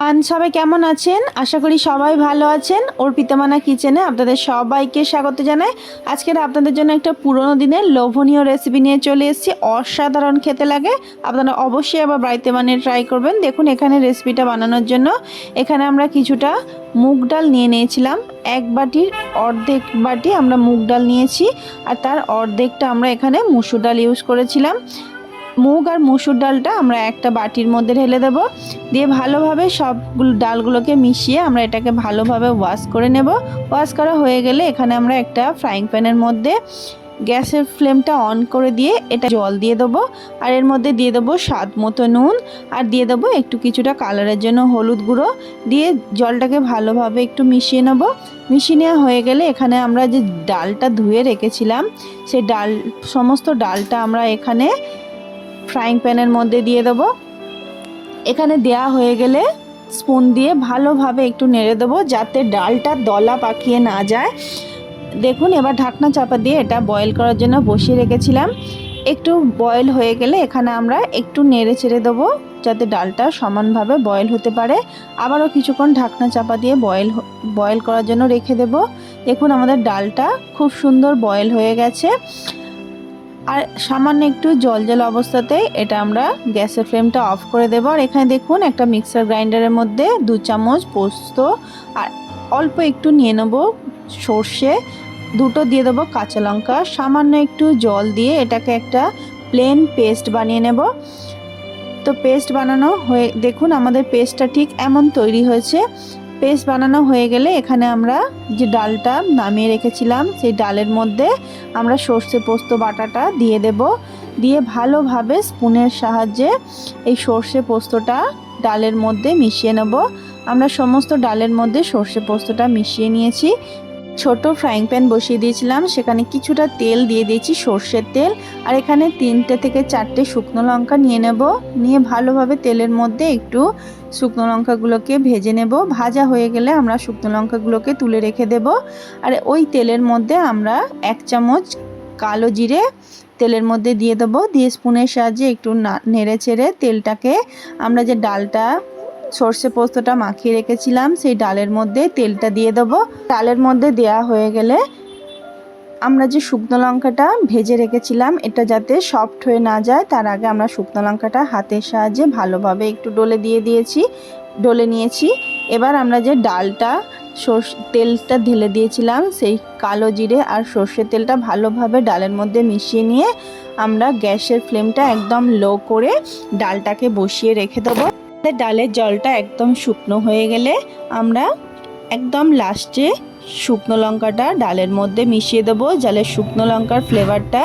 সবাই কেমন আছেন? আশা করি সবাই ভালো আছেন। অর্পিতা মানা কিচেনে আপনাদের সবাইকে স্বাগত জানাই। আজকের আপনাদের জন্য একটা পুরনো দিনের লোভনীয় রেসিপি নিয়ে চলে এসেছি। অসাধারণ খেতে লাগে। আপনারা অবশ্যই আবার বাড়িতে বানিয়ে ট্রাই করবেন। দেখুন এখানে রেসিপিটা বানানোর জন্য এখানে আমরা কিছুটা মুগ ডাল নিয়ে নিয়েছিলাম। এক বাটির অর্ধেক বাটি আমরা মুগ ডাল নিয়েছি, আর তার অর্ধেকটা আমরা এখানে মুসুর ডাল ইউজ করেছিলাম। মুগ আর মুসুর ডালটা আমরা একটা বাটির মধ্যে ঢেলে দেব, দিয়ে ভালোভাবে সবগুলো ডালগুলোকে মিশিয়ে আমরা এটাকে ভালোভাবে ওয়াশ করে নেব। ওয়াশ করা হয়ে গেলে এখানে আমরা একটা ফ্রাইং প্যানের মধ্যে গ্যাসের ফ্লেমটা অন করে দিয়ে এটা জল দিয়ে দেবো, আর এর মধ্যে দিয়ে দেবো স্বাদ মতো নুন, আর দিয়ে দেবো একটু কিছুটা কালারের জন্য হলুদ গুঁড়ো, দিয়ে জলটাকে ভালোভাবে একটু মিশিয়ে নেব। মিশিয়ে নেওয়া হয়ে গেলে এখানে আমরা যে ডালটা ধুয়ে রেখেছিলাম সেই সমস্ত ডালটা আমরা এখানে ফ্রাইং প্যানের মধ্যে দিয়ে দেবো। এখানে দেয়া হয়ে গেলে স্পুন দিয়ে ভালোভাবে একটু নেড়ে দেবো যাতে ডালটা দলা পাকিয়ে না যায়। দেখুন এবার ঢাকনা চাপা দিয়ে এটা বয়েল করার জন্য বসিয়ে রেখেছিলাম। একটু বয়েল হয়ে গেলে এখানে আমরা একটু নেড়ে চেড়ে দেবো যাতে ডালটা সমানভাবে বয়েল হতে পারে। আবারও কিছুক্ষণ ঢাকনা চাপা দিয়ে বয়েল করার জন্য রেখে দেব। দেখুন আমাদের ডালটা খুব সুন্দর বয়েল হয়ে গেছে। আর সামান্য একটু জল জল অবস্থাতে এটা আমরা গ্যাসের ফ্লেমটা অফ করে দেব। আর এখানে দেখুন একটা মিক্সার গ্রাইন্ডারের মধ্যে 2 চামচ পোস্ত আর অল্প একটু নিয়ে নেব সর্ষে, দুটো দিয়ে দেবো কাঁচা লঙ্কা, সামান্য একটু জল দিয়ে এটাকে একটা প্লেন পেস্ট বানিয়ে নেব। তো পেস্ট বানানো হয়ে দেখুন আমাদের পেস্টটা ঠিক এমন তৈরি হয়েছে। পেস্ট বানানো হয়ে গেলে এখানে আমরা যে ডালটা নামিয়ে রেখেছিলাম সেই ডালের মধ্যে আমরা সর্ষে পোস্ত বাটাটা দিয়ে দেব। দিয়ে ভালোভাবে স্পুনের সাহায্যে এই সর্ষে পোস্তটা ডালের মধ্যে মিশিয়ে নেব। আমরা সমস্ত ডালের মধ্যে সর্ষে পোস্তটা মিশিয়ে নিয়েছি। ছোট ফ্রাইং প্যান বসিয়ে দিয়েছিলাম, সেখানে কিছুটা তেল দিয়ে দিয়েছি, সর্ষের তেল। আর এখানে 3টে থেকে 4টে শুকনো লঙ্কা নিয়ে নেব। নিয়ে ভালোভাবে তেলের মধ্যে একটু শুকনো লঙ্কাগুলোকে ভেজে নেব। ভাজা হয়ে গেলে আমরা শুকনো লঙ্কাগুলোকে তুলে রেখে দেব। আর ওই তেলের মধ্যে আমরা 1 চামচ কালো জিরে তেলের মধ্যে দিয়ে দেবো। দিয়ে স্পুনের সাহায্যে একটু নেড়ে চেড়ে তেলটাকে আমরা যে ডালটা সর্ষে পোস্তটা মাখিয়ে রেখেছিলাম সেই ডালের মধ্যে তেলটা দিয়ে দেবো। ডালের মধ্যে দেয়া হয়ে গেলে আমরা যে শুকনো লঙ্কাটা ভেজে রেখেছিলাম এটা যাতে সফট হয়ে না যায় তার আগে আমরা শুকনো লঙ্কাটা হাতের সাহায্যে ভালোভাবে একটু ডলে নিয়েছি। এবার আমরা যে ডালটা তেলটা ঢেলে দিয়েছিলাম সেই কালো জিরে আর সর্ষের তেলটা ভালোভাবে ডালের মধ্যে মিশিয়ে নিয়ে আমরা গ্যাসের ফ্লেমটা একদম লো করে ডালটাকে বসিয়ে রেখে দেবো। ডালের জলটা একদম শুকনো হয়ে গেলে আমরা একদম লাস্টে শুকনো লঙ্কাটা ডালের মধ্যে মিশিয়ে দেবো, যাতে শুকনো লঙ্কার ফ্লেভারটা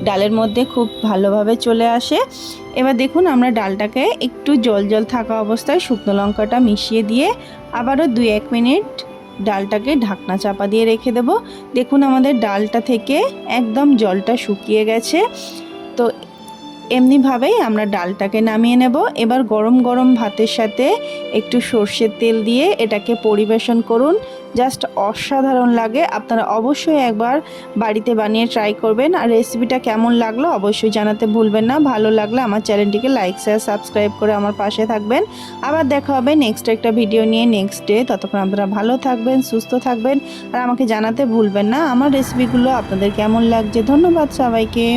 ডালের মধ্যে খুব ভালোভাবে চলে আসে। এবার দেখুন আমরা ডালটাকে একটু জল জল থাকা অবস্থায় শুকনো লঙ্কাটা মিশিয়ে দিয়ে আবারও 2-1 মিনিট ডালটাকে ঢাকনা চাপা দিয়ে রেখে দেব। দেখুন আমাদের ডালটা থেকে একদম জলটা শুকিয়ে গেছে। তো এমনিভাবেই আমরা ডালটাকে নামিয়ে নেব। এবার গরম গরম ভাতের সাথে একটু সর্ষের তেল দিয়ে এটাকে পরিবেশন করুন। জাস্ট অসাধারণ লাগে। আপনারা অবশ্যই একবার বাড়িতে বানিয়ে ট্রাই করবেন। আর রেসিপিটা কেমন লাগলো অবশ্যই জানাতে ভুলবেন না। ভালো লাগলে আমার চ্যানেলটিকে লাইক শেয়ার সাবস্ক্রাইব করে আমার পাশে থাকবেন। আবার দেখা হবে নেক্সট একটা ভিডিও নিয়ে নেক্সট ডে। ততক্ষণ আপনারা ভালো থাকবেন, সুস্থ থাকবেন, আর আমাকে জানাতে ভুলবেন না আমার রেসিপিগুলো আপনাদের কেমন লাগছে। ধন্যবাদ সবাইকে।